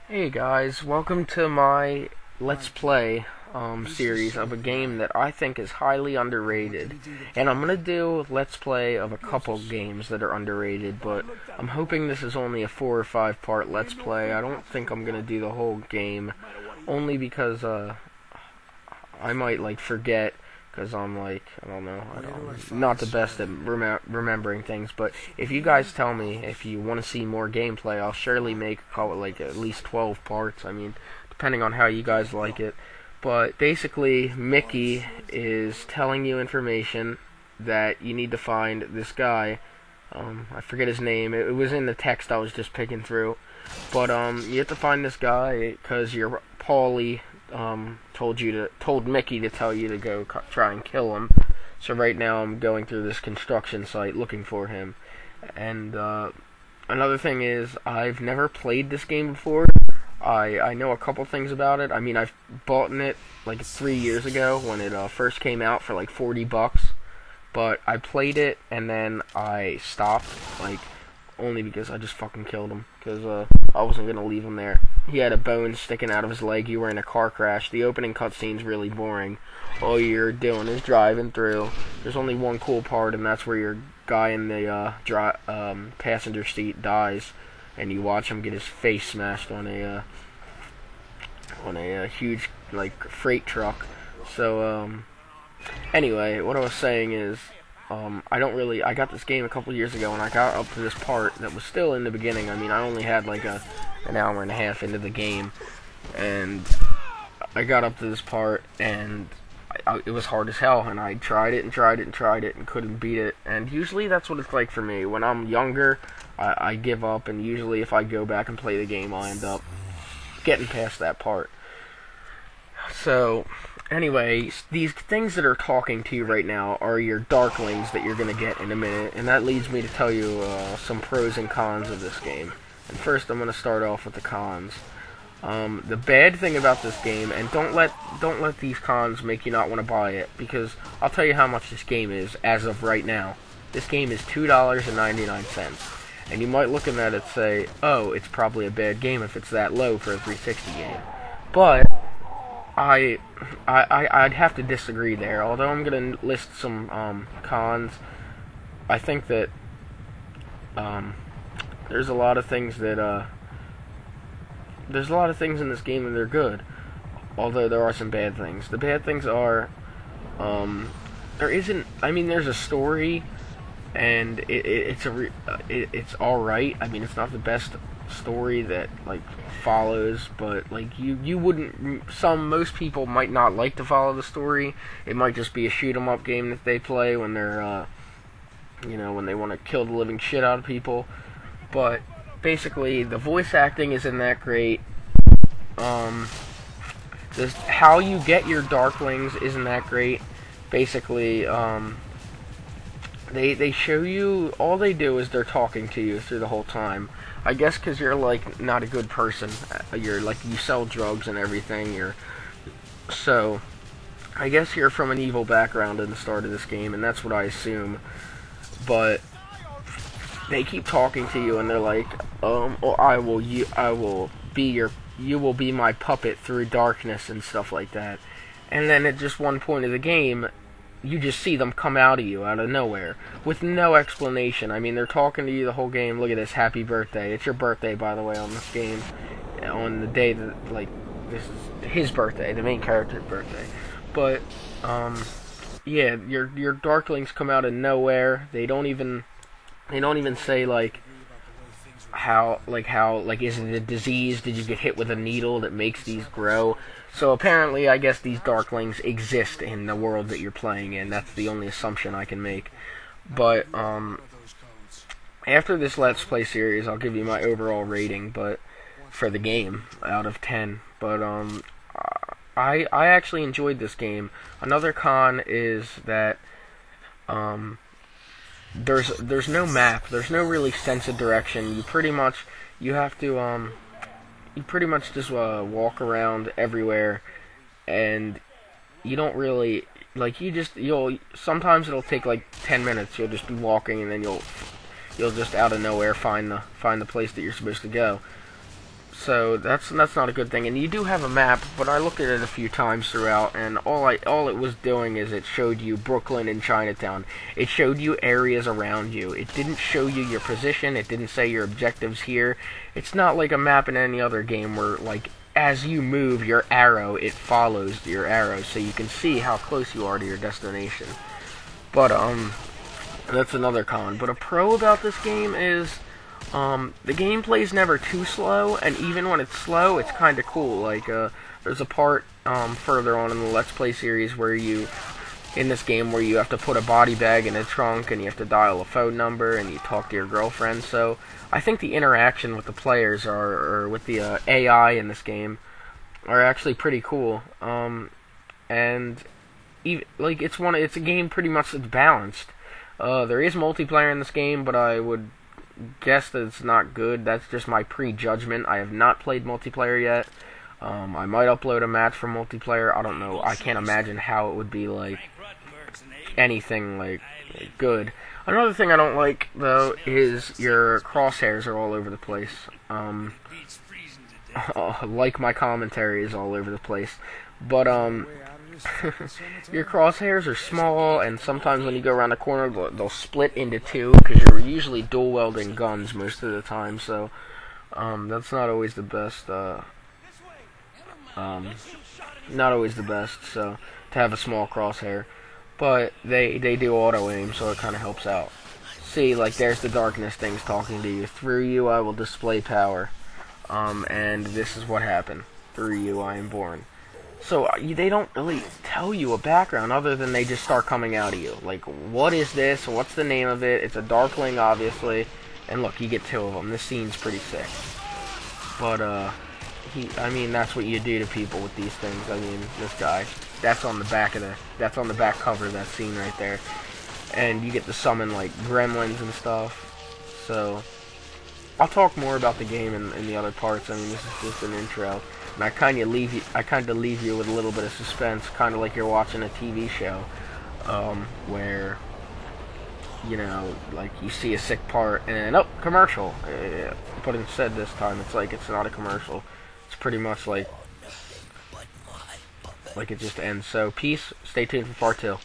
Hey guys, welcome to my Let's Play series of a game that I think is highly underrated. And I'm gonna do Let's Play of a couple games that are underrated, but I'm hoping this is only a 4 or 5 part Let's Play. I don't think I'm gonna do the whole game, only because I might forget, because I'm I don't know, not the best at remembering things. But if you guys tell me if you want to see more gameplay, I'll surely make at least 12 parts. I mean, depending on how you guys like it. But basically, Mickey is telling you information that you need to find this guy. I forget his name. It was in the text I was just picking through. But you have to find this guy because your Paulie told Mickey to tell you to go try and kill him. So right now I'm going through this construction site looking for him. And another thing is, I've never played this game before. I know a couple things about it. I mean, I've bought it 3 years ago when it first came out for $40. But I played it and then I stopped, only because I just fucking killed him, because I wasn't gonna leave him there. He had a bone sticking out of his leg. You were in a car crash. The opening cutscene's really boring. All you're doing is driving through. There's only one cool part, and that's where your guy in the passenger seat dies, and you watch him get his face smashed on a huge freight truck. So anyway, what I was saying is, I got this game a couple years ago, and I got up to this part that was still in the beginning. I mean, I only had an hour and a half into the game, and I got up to this part, and it was hard as hell, and I tried it and tried it and tried it and couldn't beat it. And usually that's what it's like for me. When I'm younger, I give up, and usually if I go back and play the game, I'll end up getting past that part. So anyway, these things that are talking to you right now are your Darklings that you're going to get in a minute, and that leads me to tell you some pros and cons of this game. And first, I'm going to start off with the cons. The bad thing about this game, and don't let these cons make you not want to buy it, because I'll tell you how much this game is as of right now. This game is $2.99, and you might look at that and say, oh, it's probably a bad game if it's that low for a 360 game. But I'd have to disagree there. Although I'm going to list some cons, I think that there's a lot of things that there's a lot of things in this game that are good. Although there are some bad things. The bad things are there isn't. I mean, there's a story, and it's all right. I mean, it's not the best story that follows, but you wouldn't, most people might not like to follow the story. It might just be a shoot 'em up game that they play when they're when they want to kill the living shit out of people. But basically the voice acting isn't that great. How you get your Darklings isn't that great. Basically they show you, all they do is they're talking to you through the whole time. I guess because you're not a good person. You're you sell drugs and everything. So I guess you're from an evil background in the start of this game, and that's what I assume. But they keep talking to you, and they're like, you will be my puppet through darkness and stuff like that. And then at just one point of the game, you just see them come out of you out of nowhere with no explanation. I mean, they're talking to you the whole game. Look at this, happy birthday. It's your birthday, by the way, on this game, on the day that this is his birthday, the main character's birthday. But yeah, your Darklings come out of nowhere. They don't even say how is it a disease? Did you get hit with a needle that makes these grow? So apparently, I guess these Darklings exist in the world that you're playing in. That's the only assumption I can make. But after this Let's Play series, I'll give you my overall rating, but for the game out of 10. But I actually enjoyed this game. Another con is that there's no map. There's no really sense of direction. You pretty much just walk around everywhere, and you don't really sometimes it'll take 10 minutes. You'll just be walking, and then you'll just out of nowhere find the place that you're supposed to go. So that's not a good thing. And you do have a map, but I looked at it a few times throughout, and all it was doing is it showed you Brooklyn and Chinatown. It showed you areas around you. It didn't show you your position. It didn't say your objectives here. It's not like a map in any other game where, like, as you move your arrow, it follows your arrow, so you can see how close you are to your destination. But that's another con. But a pro about this game is the gameplay's never too slow, and even when it's slow, it's kind of cool. Like, there's a part further on in the Let's Play series where in this game where you have to put a body bag in a trunk, and you have to dial a phone number, and you talk to your girlfriend. So I think the interaction with the players or with the AI in this game are actually pretty cool. And even, like, it's a game pretty much that's balanced. There is multiplayer in this game, but I would guess that it's not good. That's just my prejudgment. I have not played multiplayer yet. I might upload a match for multiplayer. I don't know. I can't imagine how it would be like anything like good. Another thing I don't like though is your crosshairs are all over the place. Like my commentary is all over the place. But your crosshairs are small, and sometimes when you go around the corner, they'll split into two, because you're usually dual wielding guns most of the time, so that's not always the best, not always the best, so, to have a small crosshair. But they do auto-aim, so it kind of helps out. See, like, there's the darkness things talking to you. Through you I will display power. And this is what happened. Through you I am born. So they don't really tell you a background other than they just start coming out of you. Like, what is this? What's the name of it? It's a Darkling, obviously. And look, you get two of them. This scene's pretty sick. But, I mean, that's what you do to people with these things. I mean, this guy. That's on the back cover of that scene right there. And you get to summon, like, gremlins and stuff. So, I'll talk more about the game in the other parts. I mean, this is just an intro. And I kind of leave you with a little bit of suspense, kind of like you're watching a TV show, where, you know, like you see a sick part and oh, commercial. But instead this time it's like it's not a commercial. It's pretty much like it just ends. So peace. Stay tuned for part 2.